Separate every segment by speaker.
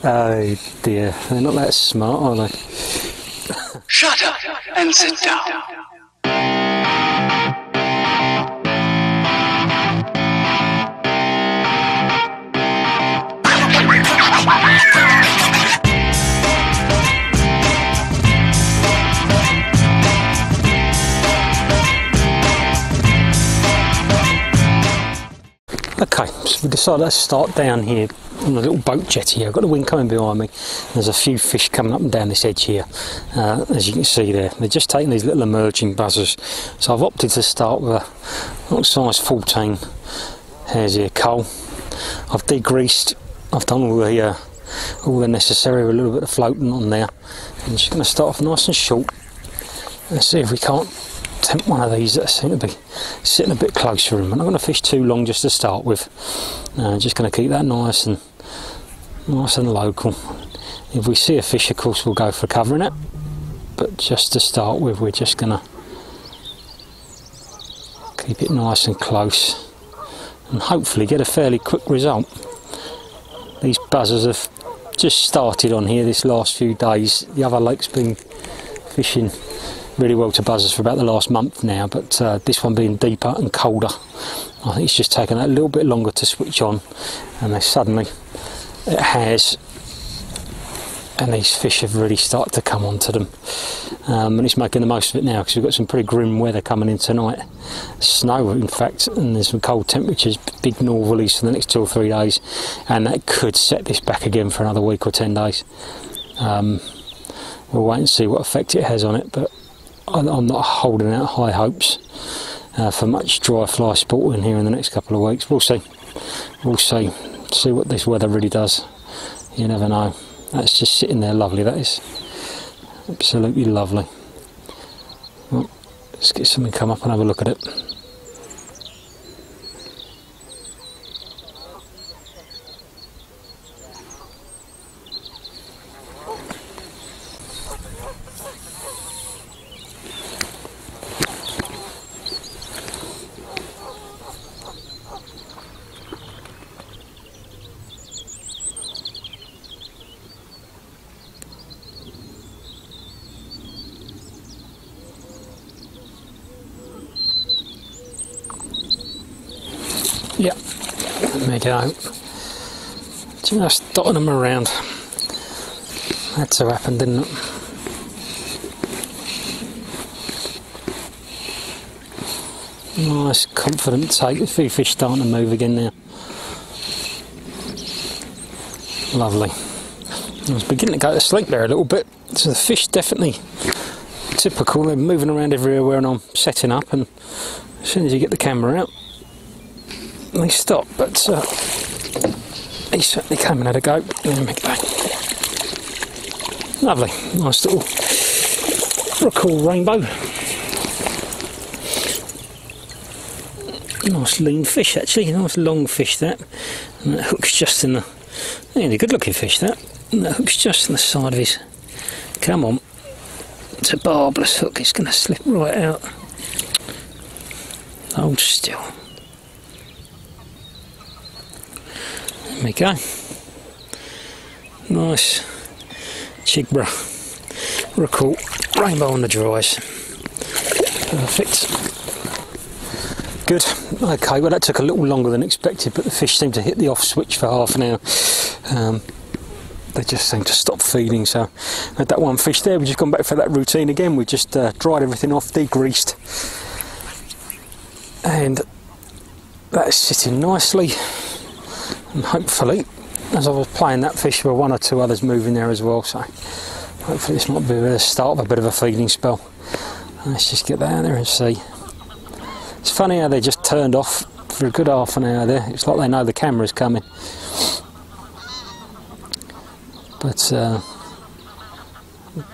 Speaker 1: Oh dear, they're not that smart, are they?
Speaker 2: Shut up and sit down.
Speaker 1: Okay, so we decided to start down here on the little boat jetty here. I've got the wind coming behind me. There's a few fish coming up and down this edge here, as you can see there. They're just taking these little emerging buzzers. So I've opted to start with a little size 14 hairs ear cull. I've degreased, I've done all the necessary with a little bit of floating on there. I'm just going to start off nice and short. Let's see if we can't tempt one of these that seem to be sitting a bit closer in. I'm not going to fish too long just to start with. Just going to keep that nice and local. If we see a fish, of course, we'll go for covering it. But just to start with, we're just going to keep it nice and close and hopefully get a fairly quick result. These buzzers have just started on here this last few days. The other lake's been fishing really well to buzzers for about the last month now, but this one being deeper and colder, I think it's just taken a little bit longer to switch on, and then suddenly it has, and these fish have really started to come onto them, and it's making the most of it now because we've got some pretty grim weather coming in tonight. Snow, in fact, and there's some cold temperatures, big northerlies for the next 2 or 3 days, and that could set this back again for another week or 10 days. We'll wait and see what effect it has on it, but I'm not holding out high hopes for much dry fly sporting here in the next couple of weeks. We'll see. We'll see. See what this weather really does. You never know. That's just sitting there lovely, that is. Absolutely lovely. Well, let's get something come up and have a look at it. Yep, there we go. Just dotting them around. Had to happen, didn't it? Nice, confident take. A few fish starting to move again now. Lovely. I was beginning to go to sleep there a little bit. So the fish definitely typical. They're moving around everywhere when I'm setting up, and as soon as you get the camera out, they stop, but he certainly came and had a go. Lovely, nice little Rook rainbow. Nice lean fish actually, nice long fish that. And that hook's just in the, really good looking fish that. And that hook's just on the side of his, come on. It's a barbless hook, it's going to slip right out. Hold still. There we go. Nice Chigboro Rook rainbow on the dries. Perfect. Good. Okay, well that took a little longer than expected, but the fish seemed to hit the off switch for half an hour. They just seemed to stop feeding, so I had that one fish there. We've just gone back for that routine again. We just dried everything off, degreased, and that's sitting nicely. And hopefully, as I was playing that fish, there were 1 or 2 others moving there as well, so hopefully this might be the start of a bit of a feeding spell. Let's just get that out there and see. It's funny how they just turned off for a good half an hour there. It's like they know the camera's coming. But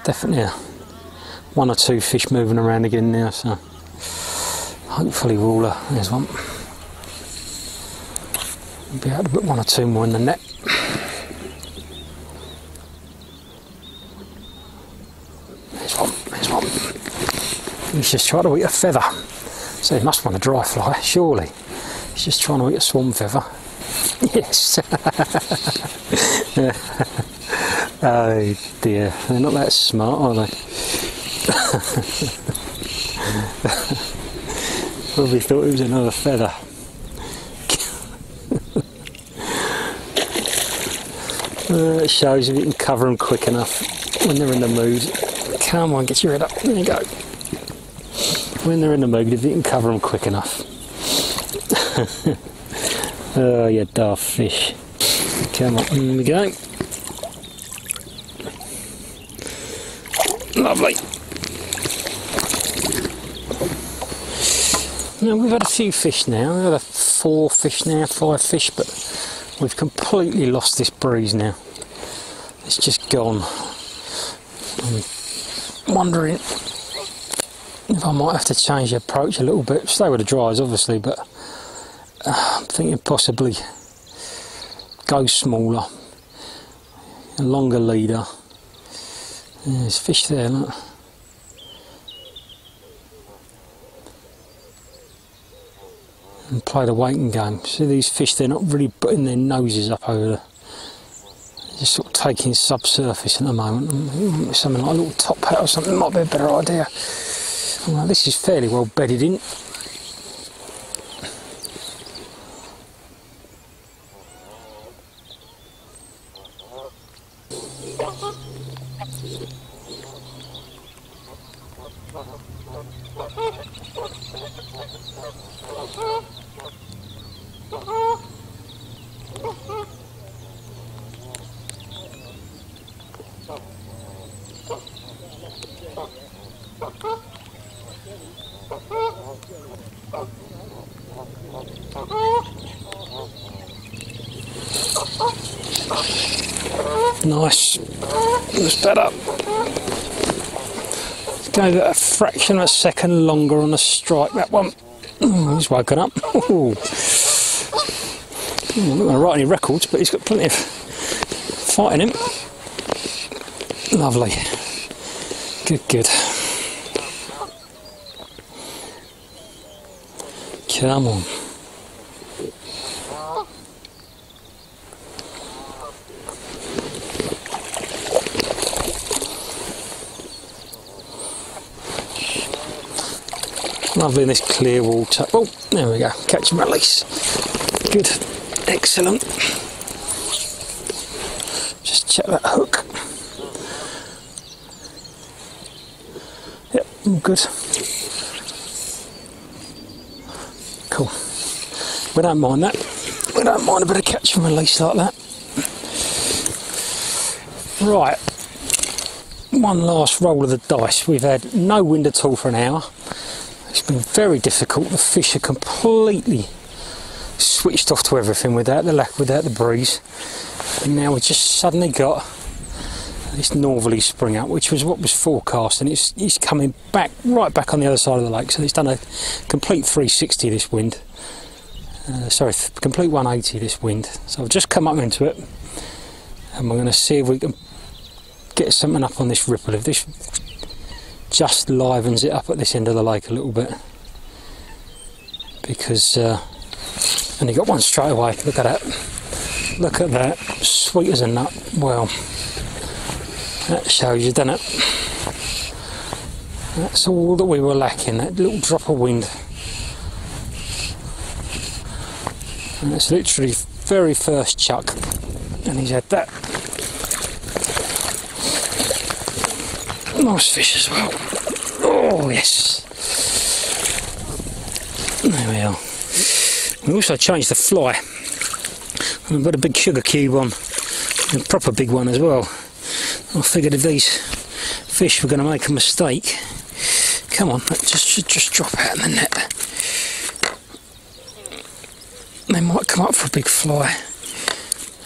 Speaker 1: definitely 1 or 2 fish moving around again now, so hopefully we'll, there's one. We'll be able to put 1 or 2 more in the net. There's one. He's just trying to eat a feather. So he must want a dry fly, surely. He's just trying to eat a swan feather. Yes. Oh dear, they're not that smart, are they? Probably thought it was another feather. It shows if you can cover them quick enough when they're in the mood. Come on, get your head up. There you go. When they're in the mood, if you can cover them quick enough. Oh, you daft fish. Come on, in we go. Lovely. Now we've had a few fish now. We've had 4 fish now, 5 fish, but we've completely lost this breeze now. It's just gone. I'm wondering if I might have to change the approach a little bit. Stay with the dries, obviously, but I'm thinking possibly go smaller, a longer leader. There's fish there, look. And play the waiting game. See these fish, they're not really putting their noses up over the, they're just sort of taking subsurface at the moment. Something like a little top hat or something might be a better idea. Well, this is fairly well bedded in. Nice. That's better. Gave it a fraction of a second longer on the strike, that one. Ooh, he's woken up. Ooh. I'm not going to write any records, but he's got plenty of fight in him. Lovely. Good, good. Come on. Lovely in this clear water. Oh, there we go. Catch and release. Good. Excellent. Just check that hook. Yep, all good. Cool. We don't mind that. We don't mind a bit of catch and release like that. Right. One last roll of the dice. We've had no wind at all for an hour. It's been very difficult. The fish are completely switched off to everything without the breeze. And now we've just suddenly got this northerly spring up, which was what was forecast, and it's coming back right back on the other side of the lake. So it's done a complete 360 this wind. Complete 180 this wind. So I've just come up into it, and we're going to see if we can get something up on this ripple. If this just livens it up at this end of the lake a little bit, because and you got one straight away. Look at that, look at that, sweet as a nut. Well, that shows you, doesn't it? That's all that we were lacking, that little drop of wind. And it's literally very first chuck, and he's had that. Nice fish as well. Oh yes. There we are. We also changed the fly. We've got a big sugar cube on, a proper big one as well. I figured if these fish were going to make a mistake, come on, just drop out in the net. They might come up for a big fly.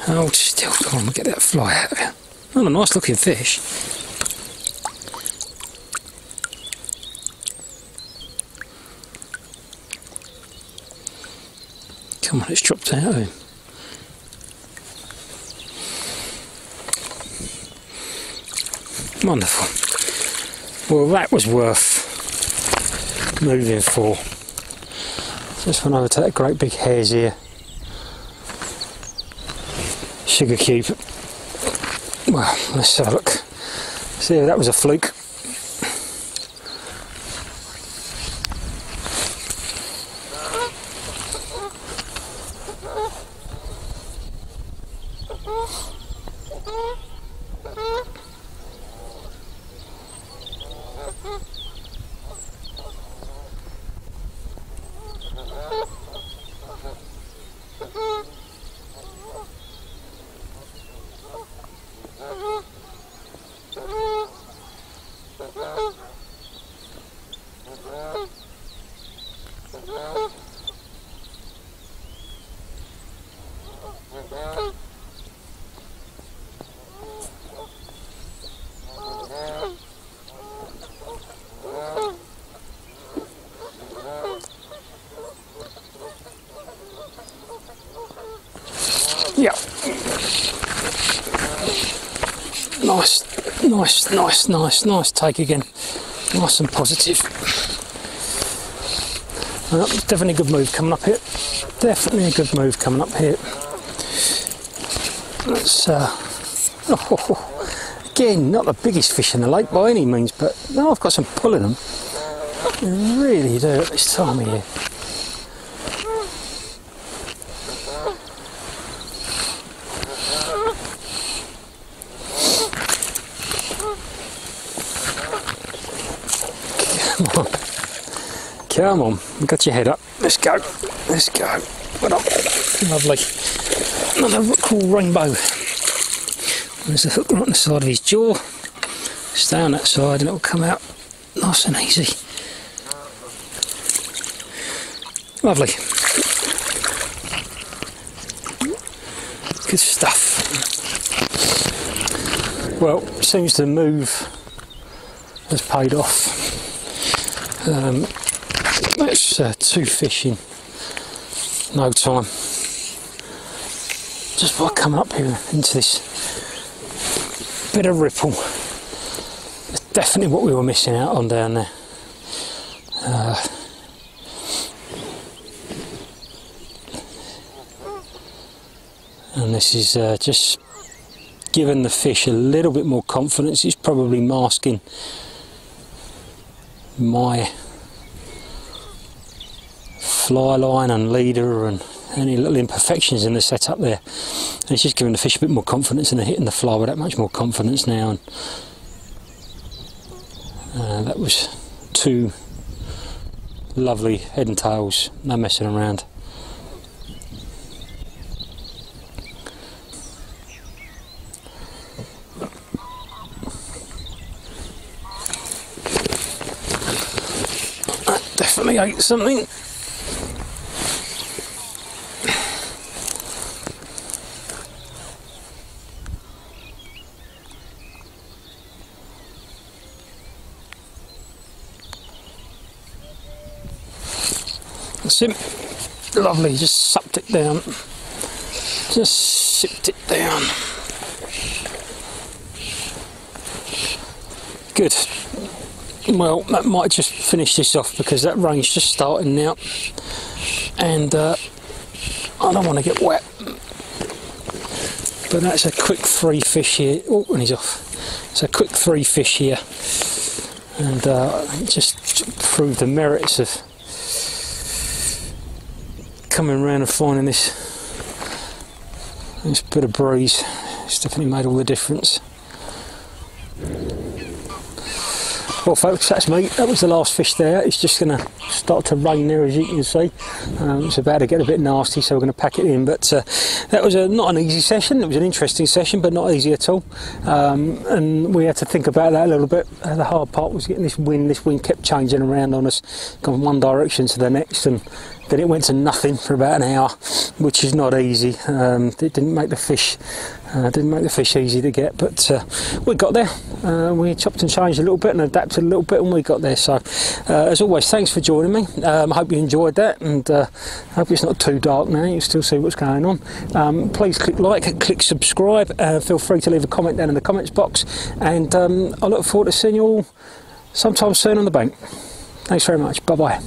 Speaker 1: Hold still, come on, we'll get that fly out of here. Oh, a nice looking fish. Come on, it's dropped out of him. Wonderful. Well, that was worth moving for. Just went over to that great big hare's ear. sugar cube. Well, let's have a look. See if that was a fluke. Yeah. Nice take again. Nice and positive. Definitely a good move coming up here. Definitely a good move coming up here. Let's again, not the biggest fish in the lake by any means, but no, I've got some pull in them. I really do at this time of year. Come on, got your head up. Let's go. Let's go. What up? Lovely. Another cool rainbow. There's a hook right on the side of his jaw. Stay on that side and it will come out nice and easy. Lovely. Good stuff. Well, seems the move has paid off. That's 2 fish in no time. Just by coming up here into this bit of ripple. It's definitely what we were missing out on down there. And this is just giving the fish a little bit more confidence. It's probably masking my fly line and leader and any little imperfections in the setup there. And it's just giving the fish a bit more confidence, and they're hitting the fly with that much more confidence now. And that was 2 lovely head and tails, no messing around. That definitely ate something. That's him. Lovely, just sucked it down. Just sipped it down. Good. Well, that might just finish this off because that rain's just starting now. And I don't want to get wet. But that's a quick 3 fish here. Oh, and he's off. It's a quick 3 fish here. And just prove the merits of coming around and finding this bit of breeze. It's definitely made all the difference. Well folks, that's me. That was the last fish there. It's just going to start to rain there, as you can see. It's about to get a bit nasty, so we're going to pack it in. But that was not an easy session. It was an interesting session, but not easy at all. And we had to think about that a little bit. The hard part was getting this wind. This wind kept changing around on us, going one direction to the next, and then it went to nothing for about an hour, which is not easy. It didn't make the fish easy to get, but we got there. We chopped and changed a little bit and adapted a little bit, and we got there. So as always, thanks for joining me. I hope you enjoyed that, and hope it's not too dark now. You can still see what's going on. Please click like, click subscribe. Feel free to leave a comment down in the comments box, and I look forward to seeing you all sometime soon on the bank. Thanks very much. Bye bye.